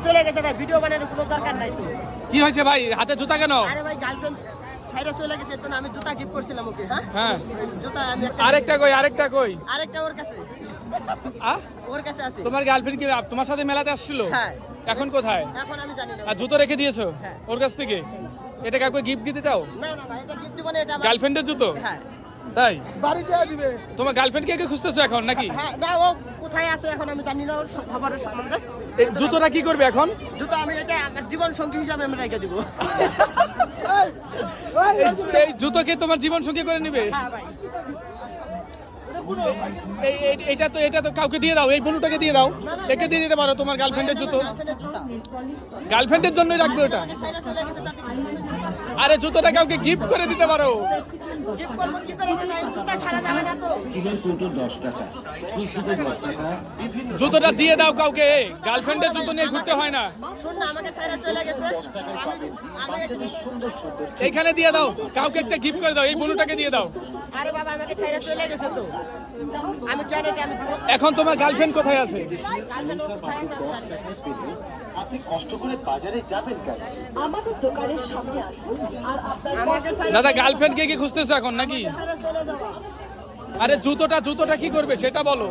চলে গেছে ভাই, ভিডিও বানানোর কোনো দরকার নাই তো। কি হয়েছে ভাই, হাতে জুতা কেন? আরে ভাই গার্লফ্রেন্ড ছাইরে চলে গেছে, তো আমি জুতা গিফট করছিলাম ওকে। হ্যাঁ হ্যাঁ, জুতা আমি আরেকটা কই, আরেকটা কই? আরেকটা ওর কাছে, ওর কাছে আছে। তোমার গার্লফ্রেন্ড কি তোমার সাথে মেলাতে আসছিল? হ্যাঁ। এখন কোথায়? এখন আমি জানি না। আর জুতো রেখে দিয়েছো হ্যাঁ। ওর কাছ থেকে? এটা কাউকে গিফট দিতে চাও? না না না, এটা গিফট দিব না, এটা আমার গার্লফ্রেন্ডের জুতো? হ্যাঁ। তাই বাড়ি দিয়ে দিবে। তোমার গার্লফ্রেন্ডকে কে খুঁজতেছো এখন নাকি? হ্যাঁ, না ও কোথায় আছে এখন আমি জানি না, ওর খবরের সম্বন্ধে। এই জুতোটা কি করবে এখন? জুতা আমি এটা আমার জীবন সঙ্গী হিসাবে আমি রেখে দিব। এই জুতোকে তোমার জীবন সঙ্গী করে নিবে? হ্যাঁ ভাই। এটা তো কাউকে দিয়ে দাও, এই বলুটাকে দিয়ে দাও, একে দিয়ে দিতে পারো তোমার গার্লফ্রেন্ডের জুতো। গার্লফ্রেন্ডের জন্যই রাখবে ওটা। ছাইরে চলে গেছে, তাতে আরে জুতোটা কাউকে গিফট করে দিতে পারো। গিফট করব কি করে, এটা জুতা ছাড়া যাবে না তো। জুতোটা দিয়ে দাও কাউকে, গার্লফ্রেন্ডের জুতো নিয়ে ঘুরতে হয় না। শুন না, আমাকে ছাইরে চলে গেছে, এইখানে দিয়ে দাও, কাউকে একটা গিফট করে দাও, এই বলুটাকে দিয়ে দাও। আরে বাবা আমাকে ছাইরে চলে গেছে তো, আমি কেন এটা আমি দিব? এখন তোমার গার্লফ্রেন্ড কোথায় আছে? গার্লফ্রেন্ড ও কোথায় আছে আমি জানি না। আপনি কষ্ট করে বাজারে যাবেন কেন? আমাদের দোকানের সামনে আসুন আর আপনার আমাকে ছাইরে দাদা গার্লফ্রেন্ডকে কি খুঁজতেছো এখন নাকি? ছাইরে চলে যাওয়া। আরে জুতোটা কি করবে সেটা বলো।